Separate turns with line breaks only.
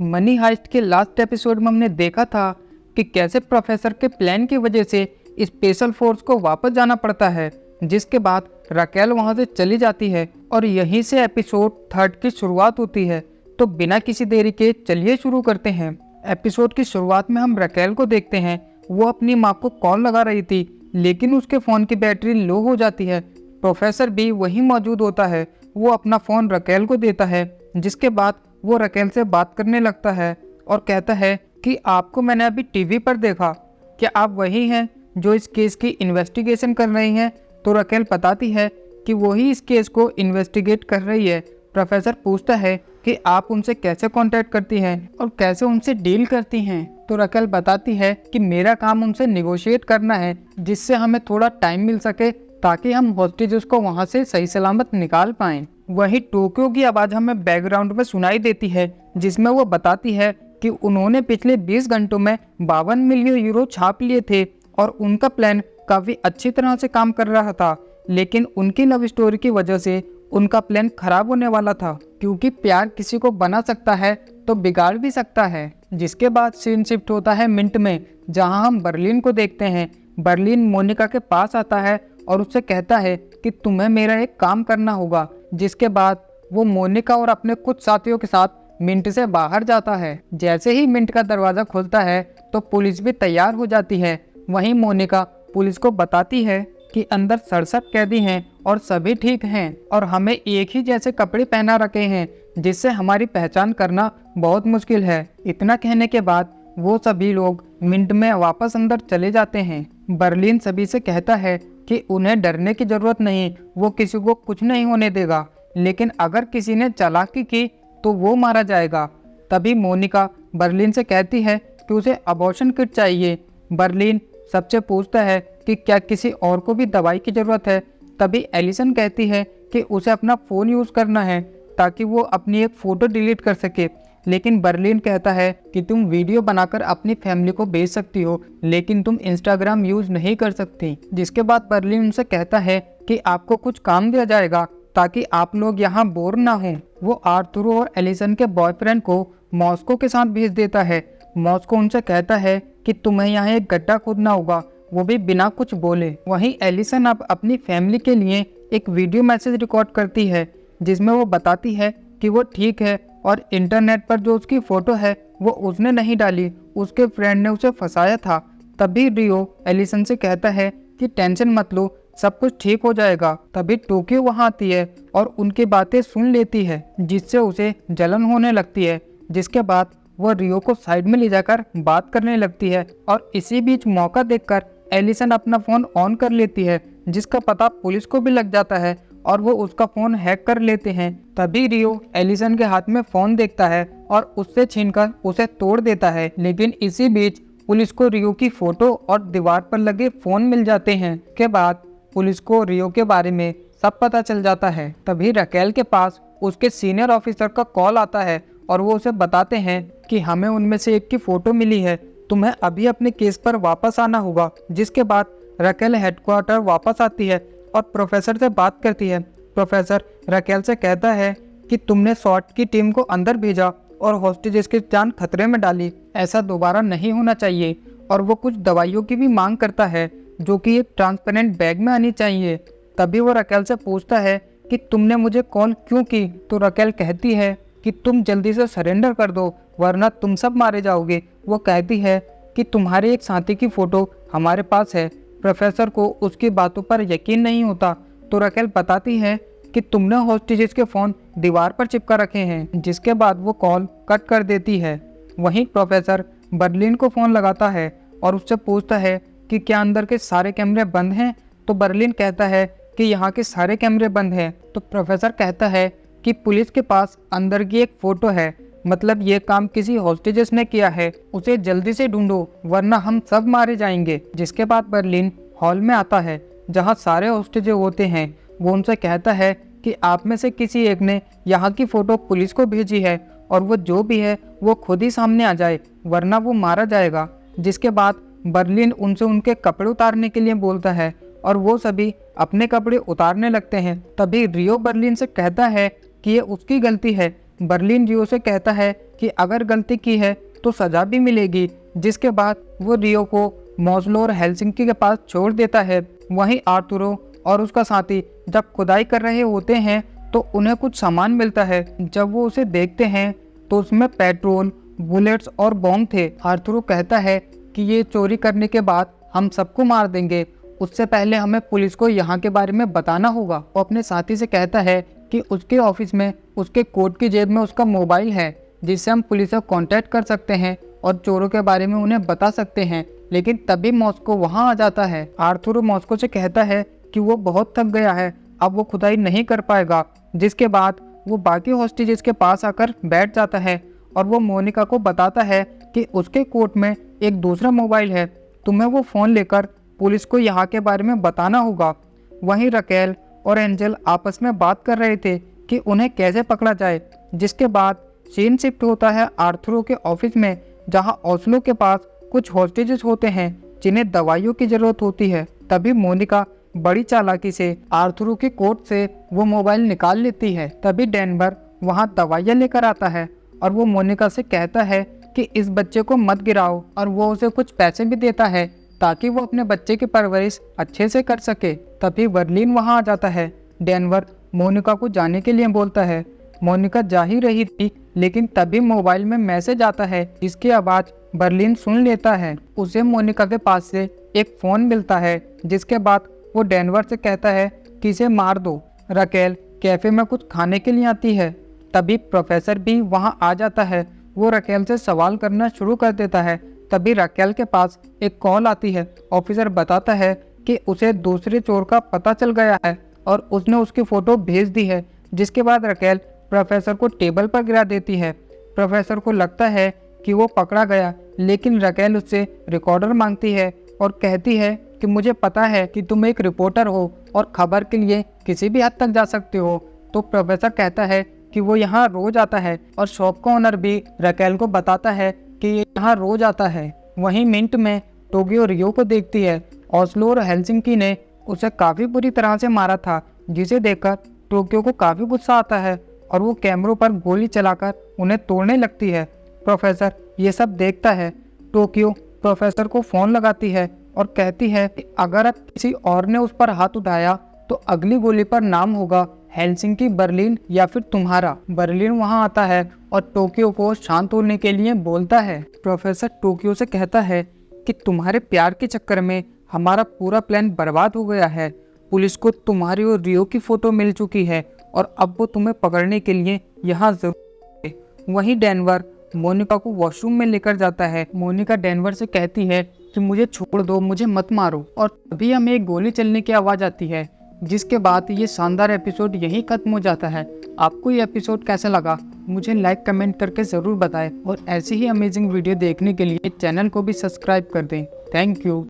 Money heist के last episode में हमने देखा था कि कैसे प्रोफेसर के प्लान की वजह से स्पेशल फोर्स को वापस जाना पड़ता है, जिसके बाद राकेल वहां से चली जाती है और यहीं से एपिसोड 3 की शुरुआत होती है। तो बिना किसी देरी के चलिए शुरू करते हैं। एपिसोड की शुरुआत में हम राकेल को देखते हैं। वो अपनी माँ को कॉल लगा रही थी, लेकिन उसके फ़ोन की बैटरी लो हो जाती है। प्रोफेसर भी वहीं मौजूद होता है। वो अपना फ़ोन राकेल को देता है, जिसके बाद वो राकेल से बात करने लगता है और कहता है कि आपको मैंने अभी टीवी पर देखा, क्या आप वही हैं जो इस केस की इन्वेस्टिगेशन कर रही हैं? तो राकेल बताती है कि वही इस केस को इन्वेस्टिगेट कर रही है। प्रोफेसर पूछता है कि आप उनसे कैसे कांटेक्ट करती हैं और कैसे उनसे डील करती हैं? तो राकेल बताती है कि मेरा काम उनसे निगोशिएट करना है, जिससे हमें थोड़ा टाइम मिल सके ताकि हम हॉस्टेजेस को वहां से सही सलामत निकाल पाएं। वही टोक्यो की आवाज़ हमें बैकग्राउंड में सुनाई देती है, जिसमें वो बताती है कि उन्होंने पिछले 20 घंटों में 52 मिलियन यूरो छाप लिए थे और उनका प्लान काफ़ी अच्छी तरह से काम कर रहा था, लेकिन उनकी लव स्टोरी की वजह से उनका प्लान खराब होने वाला था, क्योंकि प्यार किसी को बना सकता है तो बिगाड़ भी सकता है। जिसके बाद सीन शिफ्ट होता है मिंट में, जहां हम बर्लिन को देखते हैं। बर्लिन मोनिका के पास आता है और उससे कहता है कि तुम्हें मेरा एक काम करना होगा। जिसके बाद वो मोनिका और अपने कुछ साथियों के साथ मिंट से बाहर जाता है। जैसे ही मिंट का दरवाज़ा खुलता है तो पुलिस भी तैयार हो जाती है। वहीं मोनिका पुलिस को बताती है कि अंदर 67 कैदी हैं और सभी ठीक हैं और हमें एक ही जैसे कपड़े पहना रखे हैं, जिससे हमारी पहचान करना बहुत मुश्किल है। इतना कहने के बाद वो सभी लोग मिनट में वापस अंदर चले जाते हैं। बर्लिन सभी से कहता है कि उन्हें डरने की जरूरत नहीं, वो किसी को कुछ नहीं होने देगा, लेकिन अगर किसी ने चालाकी की तो वो मारा जाएगा। तभी मोनिका बर्लिन से कहती है कि उसे अबॉर्शन किट चाहिए। बर्लिन सबसे पूछता है कि क्या किसी और को भी दवाई की ज़रूरत है। तभी एलिसन कहती है कि उसे अपना फ़ोन यूज़ करना है ताकि वो अपनी एक फ़ोटो डिलीट कर सके, लेकिन बर्लिन कहता है कि तुम वीडियो बनाकर अपनी फैमिली को भेज सकती हो, लेकिन तुम इंस्टाग्राम यूज़ नहीं कर सकती। जिसके बाद बर्लिन उनसे कहता है कि आपको कुछ काम दिया जाएगा ताकि आप लोग यहाँ बोर ना हों। वो आर्थुरो और एलिसन के बॉयफ्रेंड को मॉस्को के साथ भेज देता है। मॉस्को उनसे कहता है कि तुम्हें यहाँ एक गड्ढा खोदना होगा, वो भी बिना कुछ बोले। वहीं एलिसन अब अपनी फैमिली के लिए एक वीडियो मैसेज रिकॉर्ड करती है, जिसमें वो बताती है कि वो ठीक है और इंटरनेट पर जो उसकी फ़ोटो है वो उसने नहीं डाली, उसके फ्रेंड ने उसे फंसाया था। तभी रियो एलिसन से कहता है कि टेंशन मत लो, सब कुछ ठीक हो जाएगा। तभी टोक्यो वहाँ आती है और उनकी बातें सुन लेती है, जिससे उसे जलन होने लगती है। जिसके बाद वो रियो को साइड में ले जाकर बात करने लगती है और इसी बीच मौका देखकर एलिसन अपना फ़ोन ऑन कर लेती है, जिसका पता पुलिस को भी लग जाता है और वो उसका फ़ोन हैक कर लेते हैं। तभी रियो एलिसन के हाथ में फ़ोन देखता है और उससे छीनकर उसे तोड़ देता है, लेकिन इसी बीच पुलिस को रियो की फ़ोटो और दीवार पर लगे फ़ोन मिल जाते हैं। के बाद पुलिस को रियो के बारे में सब पता चल जाता है। तभी राकेल के पास उसके सीनियर ऑफिसर का कॉल आता है और वो उसे बताते हैं कि हमें उनमें से एक की फ़ोटो मिली है, तुम्हें अभी अपने केस पर वापस आना होगा। जिसके बाद राकेल हेडक्वार्टर वापस आती है और प्रोफेसर से बात करती है। प्रोफेसर राकेल से कहता है कि तुमने शॉट की टीम को अंदर भेजा और हॉस्टेजेस की जान खतरे में डाली, ऐसा दोबारा नहीं होना चाहिए। और वो कुछ दवाइयों की भी मांग करता है जो कि एक ट्रांसपेरेंट बैग में आनी चाहिए। तभी वो राकेल से पूछता है कि तुमने मुझे कॉल क्यों की? तो राकेल कहती है कि तुम जल्दी से सरेंडर कर दो, वरना तुम सब मारे जाओगे। वो कहती है कि तुम्हारे एक साथी की फ़ोटो हमारे पास है। प्रोफेसर को उसकी बातों पर यकीन नहीं होता, तो राकेल बताती है कि तुमने हॉस्टेजेस के फ़ोन दीवार पर चिपका रखे हैं। जिसके बाद वो कॉल कट कर देती है। वहीं प्रोफेसर बर्लिन को फ़ोन लगाता है और उससे पूछता है कि क्या अंदर के सारे कैमरे बंद हैं? तो बर्लिन कहता है कि यहाँ के सारे कैमरे बंद हैं। तो प्रोफेसर कहता है कि पुलिस के पास अंदर की एक फ़ोटो है, मतलब ये काम किसी हॉस्टेजेस ने किया है, उसे जल्दी से ढूंढो वरना हम सब मारे जाएंगे। जिसके बाद बर्लिन हॉल में आता है जहाँ सारे हॉस्टेज होते हैं। वो उनसे कहता है कि आप में से किसी एक ने यहाँ की फ़ोटो पुलिस को भेजी है और वो जो भी है वो खुद ही सामने आ जाए, वरना वो मारा जाएगा। जिसके बाद बर्लिन उनसे उनके कपड़े उतारने के लिए बोलता है और वो सभी अपने कपड़े उतारने लगते हैं। तभी रियो बर्लिन से कहता है कि ये उसकी गलती है बर्लिन रियो से कहता है कि अगर गलती की है तो सजा भी मिलेगी, जिसके बाद वो रियो को मॉस्लो और हेलसिंकी के पास छोड़ देता है। वहीं आर्तुरो और उसका साथी जब खुदाई कर रहे होते हैं तो उन्हें कुछ सामान मिलता है। जब वो उसे देखते हैं तो उसमें पेट्रोल, बुलेट्स और बॉम्ब थे। आर्तुरो कहता है कि ये चोरी करने के बाद हम सबको मार देंगे, उससे पहले हमें पुलिस को यहाँ के बारे में बताना होगा। वो अपने साथी से कहता है कि उसके ऑफिस में उसके कोट की जेब में उसका मोबाइल है, जिससे हम पुलिस से कांटेक्ट कर सकते हैं और चोरों के बारे में उन्हें बता सकते हैं। लेकिन तभी मॉस्को वहाँ आ जाता है। आर्तुरो मॉस्को से कहता है कि वो बहुत थक गया है, अब वो खुदाई नहीं कर पाएगा। जिसके बाद वो बाकी हॉस्टेजेस के पास आकर बैठ जाता है और वो मोनिका को बताता है कि उसके कोट में एक दूसरा मोबाइल है, तुम्हें वो फ़ोन लेकर पुलिस को यहाँ के बारे में बताना होगा। वहीं रकेल और एंजल आपस में बात कर रहे थे कि उन्हें कैसे पकड़ा जाए। जिसके बाद सीन शिफ्ट होता है आर्तुरो के ऑफिस में, जहाँ ओस्लो के पास कुछ हॉस्टेजेस होते हैं जिन्हें दवाइयों की ज़रूरत होती है। तभी मोनिका बड़ी चालाकी से आर्तुरो के कोट से वो मोबाइल निकाल लेती है। तभी डेनवर वहाँ दवाइयाँ लेकर आता है और वो मोनिका से कहता है कि इस बच्चे को मत गिराओ, और वो उसे कुछ पैसे भी देता है ताकि वो अपने बच्चे की परवरिश अच्छे से कर सके। तभी बर्लिन वहाँ आ जाता है। डेनवर मोनिका को जाने के लिए बोलता है। मोनिका जा ही रही थी, लेकिन तभी मोबाइल में मैसेज आता है जिसकी आवाज़ बर्लिन सुन लेता है। उसे मोनिका के पास से एक फ़ोन मिलता है, जिसके बाद वो डेनवर से कहता है कि इसे मार दो। रकेल कैफ़े में कुछ खाने के लिए आती है। तभी प्रोफेसर भी वहाँ आ जाता है। वो रकेल से सवाल करना शुरू कर देता है। तभी रकेल के पास एक कॉल आती है। ऑफिसर बताता है कि उसे दूसरे चोर का पता चल गया है और उसने उसकी फ़ोटो भेज दी है। जिसके बाद रकेल प्रोफेसर को टेबल पर गिरा देती है। प्रोफेसर को लगता है कि वो पकड़ा गया, लेकिन रकेल उससे रिकॉर्डर मांगती है और कहती है कि मुझे पता है कि तुम एक रिपोर्टर हो और खबर के लिए किसी भी हद तक जा सकते हो। तो प्रोफेसर कहता है कि वो यहाँ रोज आता है और शॉप का ओनर भी रकेल को बताता है कि ये यहाँ रोज आता है। वहीं मिंट में टोक्यो रियो को देखती है। ओस्लो और हेलसिंकी ने उसे काफ़ी बुरी तरह से मारा था, जिसे देखकर टोक्यो को काफ़ी गुस्सा आता है और वो कैमरों पर गोली चलाकर उन्हें तोड़ने लगती है। प्रोफेसर ये सब देखता है। टोक्यो प्रोफेसर को फ़ोन लगाती है और कहती है कि अगर अब किसी और ने उस पर हाथ उठाया तो अगली गोली पर नाम होगा हेलसिंकी, बर्लिन या फिर तुम्हारा। बर्लिन वहां आता है और टोक्यो को शांत होने के लिए बोलता है। प्रोफेसर टोक्यो से कहता है कि तुम्हारे प्यार के चक्कर में हमारा पूरा प्लान बर्बाद हो गया है। पुलिस को तुम्हारी और रियो की फ़ोटो मिल चुकी है और अब वो तुम्हें पकड़ने के लिए यहाँ जरूर है। वहीं डेनवर मोनिका को वॉशरूम में लेकर जाता है। मोनिका डेनवर से कहती है कि मुझे छोड़ दो, मुझे मत मारो, और तभी हमें एक गोली चलने की आवाज़ आती है। जिसके बाद ये शानदार एपिसोड यहीं खत्म हो जाता है। आपको ये एपिसोड कैसा लगा मुझे लाइक कमेंट करके ज़रूर बताएं, और ऐसी ही अमेजिंग वीडियो देखने के लिए चैनल को भी सब्सक्राइब कर दें। Thank you.